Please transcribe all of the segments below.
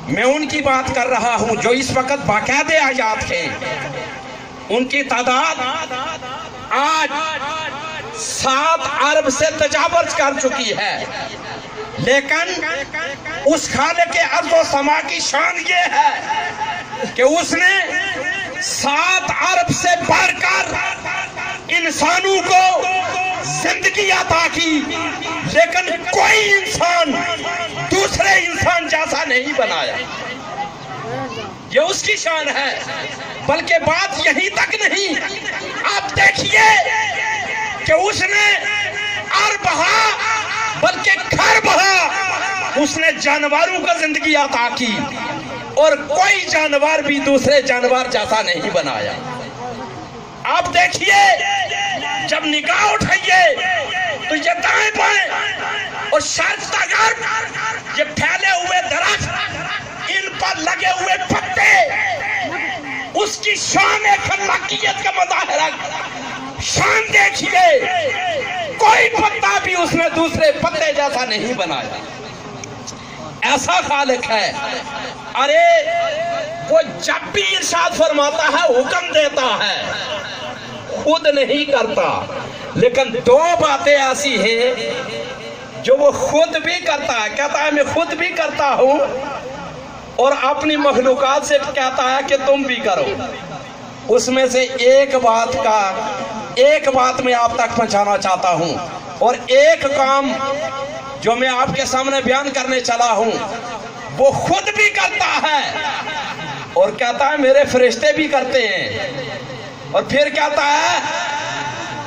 میں ان کی بات کر رہا ہوں جو اس وقت باقاعدہ آیات ہیں، ان کی تعداد آج 7 ارب سے تجاوز کر چکی ہے، لیکن اس خالق ارض و سما کی شان یہ ہے کہ اس نے 7 ارب سے بڑھ کر انسانوں کو زندگی عطا کی، لیکن کوئی انسان دوسرے انسان جیسا نہیں بنایا۔ یہ اس کی شان ہے۔ بلکہ بات یہیں تک نہیں، آپ دیکھیے کہ اس نے اربہا بلکہ کھربہا اس نے جانوروں کو زندگی عطا کی، اور کوئی جانور بھی دوسرے جانور جیسا نہیں بنایا۔ آپ دیکھیے جب نگاہ اٹھائیے تو یہ دائیں بائیں اور شرق تا غرب یہ پھیلے ہوئے درخت، ان پر لگے ہوئے پتے، اس کی شان خلاقیت کا مظاہرہ، شان دیکھیے، کوئی پتا بھی اس نے دوسرے پتے جیسا نہیں بنایا۔ ایسا خالق ہے۔ ارے وہ جب بھی ارشاد فرماتا ہے حکم دیتا ہے، خود نہیں کرتا، لیکن 2 باتیں ایسی ہیں جو وہ خود بھی کرتا ہے، کہتا ہے میں خود بھی کرتا ہوں، اور اپنی مخلوقات سے کہتا ہے کہ تم بھی کرو۔ اس میں سے ایک بات میں آپ تک پہنچانا چاہتا ہوں، اور ایک کام جو میں آپ کے سامنے بیان کرنے چلا ہوں وہ خود بھی کرتا ہے، اور کہتا ہے میرے فرشتے بھی کرتے ہیں، اور پھر کہتا ہے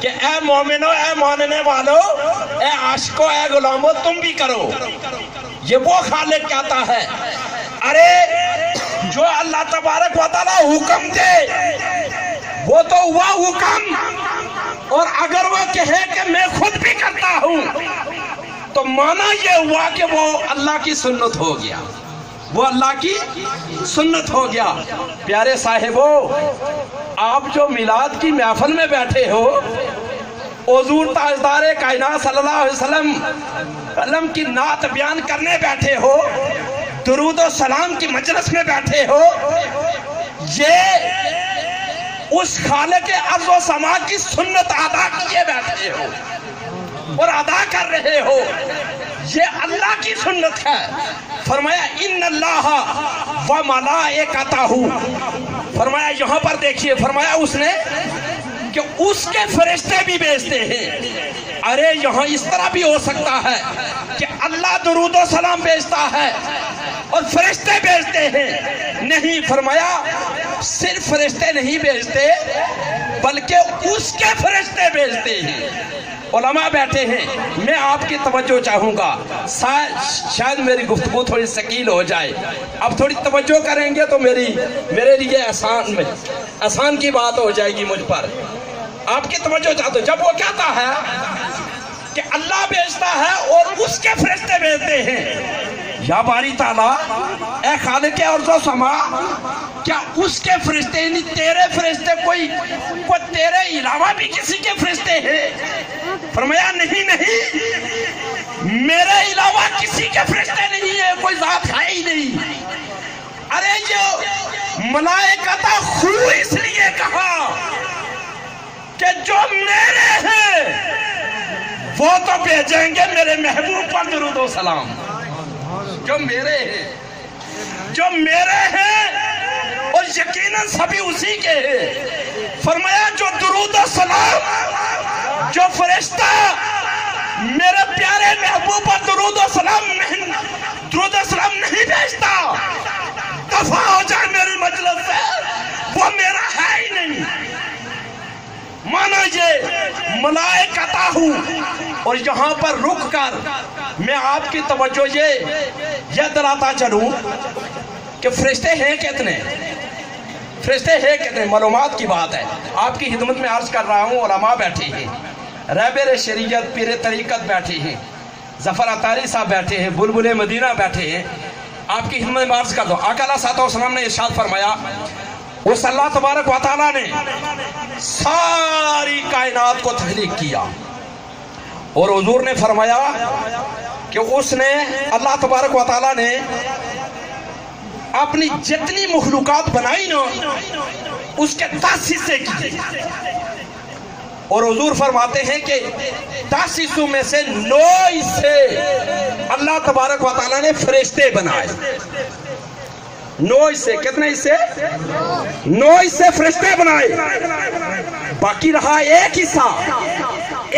کہ اے مومنو، اے ماننے والو، اے عاشقو، اے غلامو، تم بھی کرو۔ یہ وہ خالق کہتا ہے۔ ارے جو اللہ تبارک و تعالیٰ حکم دے وہ تو ہوا حکم، اور اگر وہ کہے کہ میں خود بھی کرتا ہوں تو مانا یہ ہوا کہ وہ اللہ کی سنت ہو گیا، وہ اللہ کی سنت ہو گیا۔ پیارے صاحبو، آپ جو میلاد کی محفل میں بیٹھے ہو، حضور تاجدار کائنات صلی اللہ علیہ وسلم کی نعت بیان کرنے بیٹھے ہو، درود و سلام کی مجلس میں بیٹھے ہو، یہ اس خالق ارض و سما کی سنت ادا کیے بیٹھے ہو اور ادا کر رہے ہو۔ یہ اللہ کی سنت ہے۔ فرمایا ان اللہ و ملائکتہ، فرمایا یہاں پر دیکھیے، فرمایا اس نے کہ اس کے فرشتے بھی بھیجتے ہیں۔ ارے یہاں اس طرح بھی ہو سکتا ہے کہ اللہ درود و سلام بھیجتا ہے اور فرشتے بھیجتے ہیں، نہیں، فرمایا صرف فرشتے نہیں بھیجتے بلکہ اس کے فرشتے بھیجتے ہیں۔ علماء بیٹھے ہیں، میں آپ کی توجہ چاہوں گا، شاید میری گفتگو تھوڑی ثقیل ہو جائے، اب تھوڑی توجہ کریں گے تو میرے لیے آسان کی بات ہو جائے گی مجھ پر۔ آپ کی توجہ چاہتا ہوں، جب وہ کہتا ہے کہ اللہ بھیجتا ہے اور اس کے فرشتے بھیجتے ہیں، یا باری تعالیٰ، اے خالق ارض و سما، کیا اس کے فرشتے یعنی تیرے فرشتے کوئی تیرے علاوہ بھی کسی کے فرشتے ہیں؟ فرمایا نہیں، میرے علاوہ کسی کے فرشتے نہیں ہے، کوئی ذات ہے ہی نہیں۔ ارے جو ملائکتہ خو اس لیے کہا کہ جو میرے ہیں وہ تو بھیجیں گے میرے محبوب پر درود و سلام۔ جو میرے ہیں اور یقیناً سبھی اسی کے ہیں۔ فرمایا جو درود و سلام، جو فرشتہ میرے پیارے محبوب پر درود و سلام نہیں بھیجتا، دفع ہو جائے میری مجلس سے، وہ میرا ہے ہی نہیں۔ مانا یہ ملائکتہ ہوں، اور یہاں پر رک کر میں آپ کی توجہ یہ دلاتا چلوں کہ فرشتے ہیں کتنے، معلومات کی بات ہے۔ آپ کی خدمت میں عرض کر رہا ہوں، علماء بیٹھے ہیں، رہبر شریعت، پیر طریقت بیٹھے ہیں، ظفر عطاری صاحب بیٹھے ہیں، بلبل مدینہ بیٹھے ہیں۔ آپ کی خدمت میں عرض کر دو، آقا علیہ الصلوۃ والسلام نے ارشاد فرمایا، اس اللہ تبارک و تعالیٰ نے ساری کائنات کو تخلیق کیا، اور حضور نے فرمایا کہ اس نے، اللہ تبارک و تعالیٰ نے अपनी जितनी मखलूकात बनाई ना उसके 10 हिस्से किए, और हुजूर फरमाते हैं कि 10 हिस्सों में से 9 हिस्से अल्लाह तबारक व तआला ने फरिश्ते बनाए। 9 हिस्से, कितने हिस्से? 9 हिस्से फरिश्ते बनाए। बाकी रहा एक हिस्सा।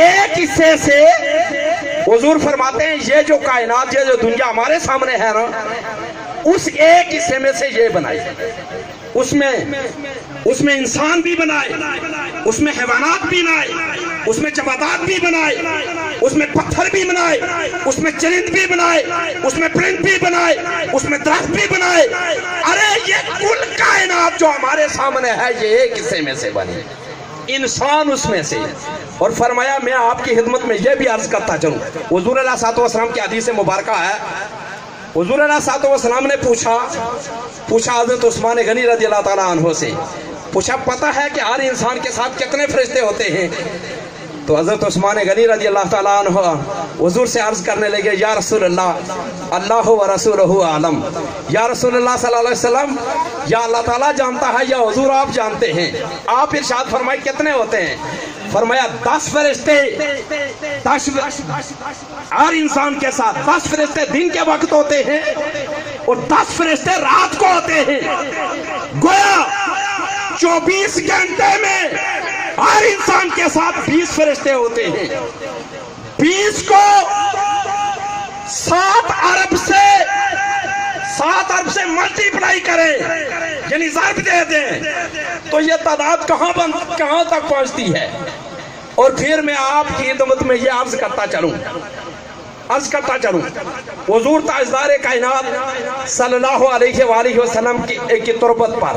एक हिस्से से हुजूर फरमाते हैं ये जो कायनात, ये जो दुनिया हमारे सामने है ना, उस एक हिस्से में से ये बनाए। उसमें इंसान भी बनाए, उसमें हैवानात भी बनाए, उसमें जमादात भी बनाए, उसमें पत्थर भी बनाए, उसमें चरिंद भी बनाए, उसमें परिंद भी बनाए, उसमें दरख्त भी बनाए। अरे ये कुल कायनात जो हमारे सामने है ये एक हिस्से में से बनी, इंसान उसमें से। और फरमाया मैं आपकी खिदमत में ये भी अर्ज करता चलूं, हुजूर अलैहिस्सलातु वस्सलाम की हदीस मुबारक है, हुजूर अलैहिस्सलातु वस्सलाम ने पूछा हज़रत उस्मान गनी रज़ी अल्लाह ताला अन्हु से, पूछा पता है कि हर इंसान के साथ कितने फरिश्ते होते हैं? तो हज़रत उस्मान गनी रज़ी अल्लाह ताला अन्हु हुजूर से अर्ज करने लगे, या रसूल अल्लाह, अल्लाह व रसूलुहु आलम। या रसूल अल्लाह सल्लल्लाहु अलैहि वसल्लम, या अल्लाह ताला जानता है या हुजूर आप जानते हैं? आप इरशाद फरमाए कितने होते हैं? फरमाया 10 फरिश्ते। 10 हर इंसान के साथ 10 फरिश्ते दिन के वक्त होते हैं और 10 फरिश्ते रात को होते हैं। गोया 24 घंटे में हर इंसान के साथ 20 फरिश्ते होते हैं। 20 को 7 अरब से मल्टीप्लाई करें, यानी ज़र्ब दे दें, तो ये तादाद कहां तक पहुंचती है। और फिर मैं आपकी खिदमत में ये अर्ज करता चलूं, हुजूर ताजदार कायनात सल्लल्लाहु अलैहि वसल्लम की तुरबत पर,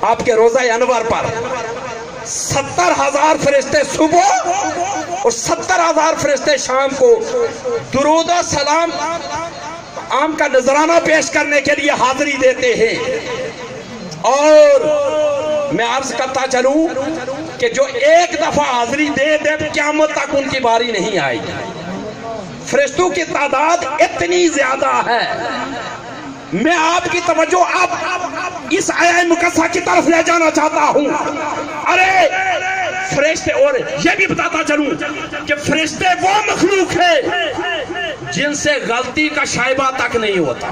आपके रोज़ा अनवर पर 70,000 फरिश्ते सुबह और 70,000 फरिश्ते शाम को दुरूद और सलाम आम का नजराना पेश करने के लिए हाजिरी देते हैं। और मैं अर्ज करता चलूं कि जो एक दफा हाजिरी दे क़यामत तक उनकी बारी नहीं आएगी। फरिश्तों की तादाद इतनी ज्यादा है। मैं आपकी तवज्जो अब इस आया मुकस्सा की तरफ ले जाना चाहता हूं। अरे फरिश्ते, और ये भी बताता चलूं कि फरिश्ते वो मखलूक है जिनसे गलती का शाइबा तक नहीं होता।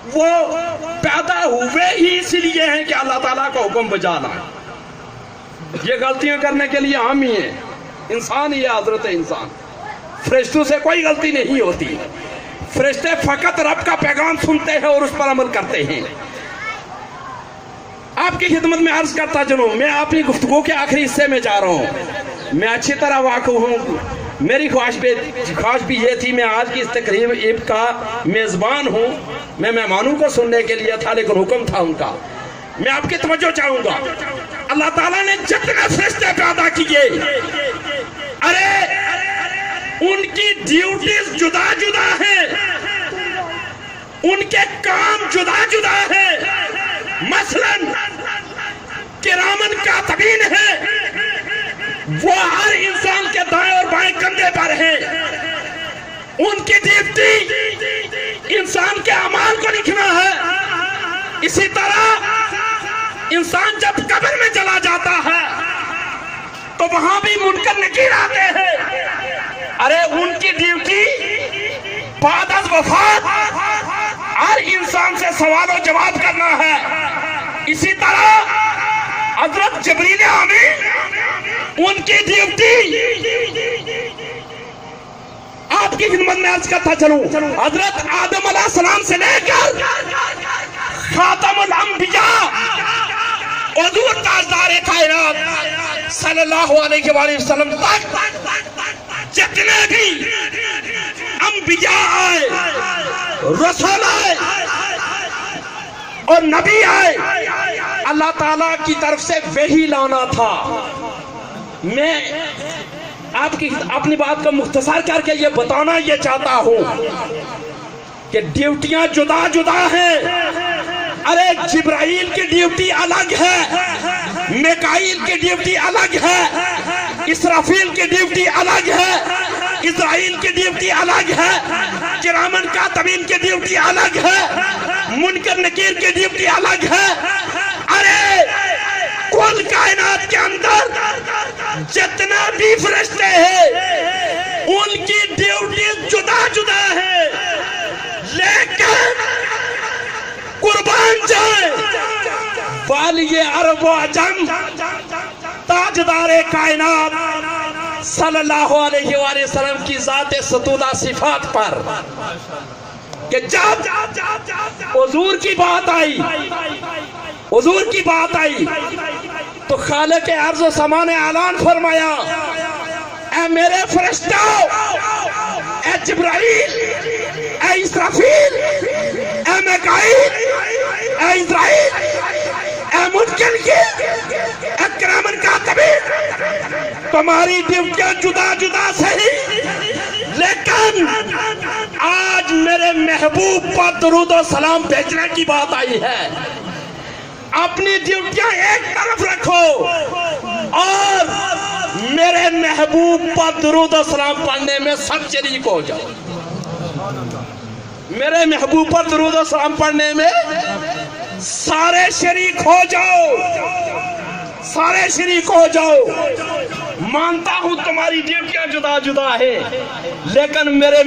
वो पैदा हुए ही इसलिए हैं कि अल्लाह ताला का हुक्म बजाना। ये गलतियां करने के लिए हम ही हैं, इंसान ही है, हजरत इंसान। फरिश्तों से कोई गलती नहीं होती। फरिश्ते फकत रब का पैगाम सुनते हैं और उस पर अमल करते हैं। आपकी खिदमत में अर्ज करता चलूं, मैं अपनी गुफ्तगू के आखिरी हिस्से में जा रहा हूं। मैं अच्छी तरह वाकिफ हूं, मेरी ख्वाहिश भी ये थी, मैं आज की इस तकरीब का मेज़बान हूँ। मैं मेहमानों को सुनने के लिए था, लेकिन हुक्म था उनका। मैं आपकी तवज्जो चाहूँगा, अल्लाह ताला ने जितने फरिश्ते पैदा किए, अरे उनकी ड्यूटीज जुदा जुदा है, उनके काम जुदा जुदा है। मसलन किरामन कातिबीन है, वो हर इंसान के दाएं और बाएं कंधे पर है। उनकी ड्यूटी इंसान के अमाल को लिखना है। इसी तरह इंसान जब कब्र में चला जाता है तो वहां भी मुनकर नकीर आते हैं। अरे उनकी ड्यूटी बाद अज़ वफ़ात हर इंसान से सवाल और जवाब करना है। इसी तरह हज़रत जिब्रील आमीन, उनकी ड्यूटी, आपकी खिदमत में अर्ज करता चलूं, हजरत आदम अलैहिस्सलाम से लेकर खातमुल अंबिया हुजूर ताजदार कायनात सल्लल्लाहु अलैहि वसल्लम तक जितने भी अंबिया आए, रसूल आए और नबी आए, अल्लाह ताला की तरफ से वही लाना था। मैं आपकी अपनी बात को मुख्तसर करके ये बताना ये चाहता हूं कि ड्यूटियां जुदा जुदा हैं। अरे जिब्राइल की ड्यूटी अलग है, मिकाईल की ड्यूटी अलग है, इसराफील की ड्यूटी अलग है, इस्राइल की ड्यूटी अलग है। किरामन कातिबीन की ड्यूटी अलग है, मुनकर नकीर की ड्यूटी अलग है। अरे कुल कायनात के अंदर जितना भी फरिश्ते हैं उनकी ड्यूटी जुदा जुदा है, लेकिन कुर्बान जाए वाली अरब व अजम ताजदार कायनात सल्लल्लाहु अलैहि वसल्लम की ज़ात सतूदा सिफात पर कि जब हुजूर की बात आई, हुजूर की बात आई तो खालिक अर्ज़ व समा ने ऐलान फरमाया, ऐ मेरे फरिश्तों, ऐ जिब्राइल, ऐ इसराफील, ऐ मिकाईल, ऐ इज़राइल, ऐ मुनकर नकीर, ऐ किरामन कातिबीन, तुम्हारी ड्यूटियां जुदा जुदा सही, लेकिन आज मेरे महबूब पर दुरूद और सलाम भेजने की बात आई है। अपनी ड्यूटियां एक तरफ रखो और मेरे महबूब पर दुरूद और सलाम पढ़ने में सब शरीक हो जाओ। मेरे महबूब पर दुरूद और सलाम पढ़ने में सारे शरीक हो जाओ, सारे शरीक हो जाओ। मानता हूं तुम्हारी ड्यूटियां जुदा जुदा है, लेकिन मेरे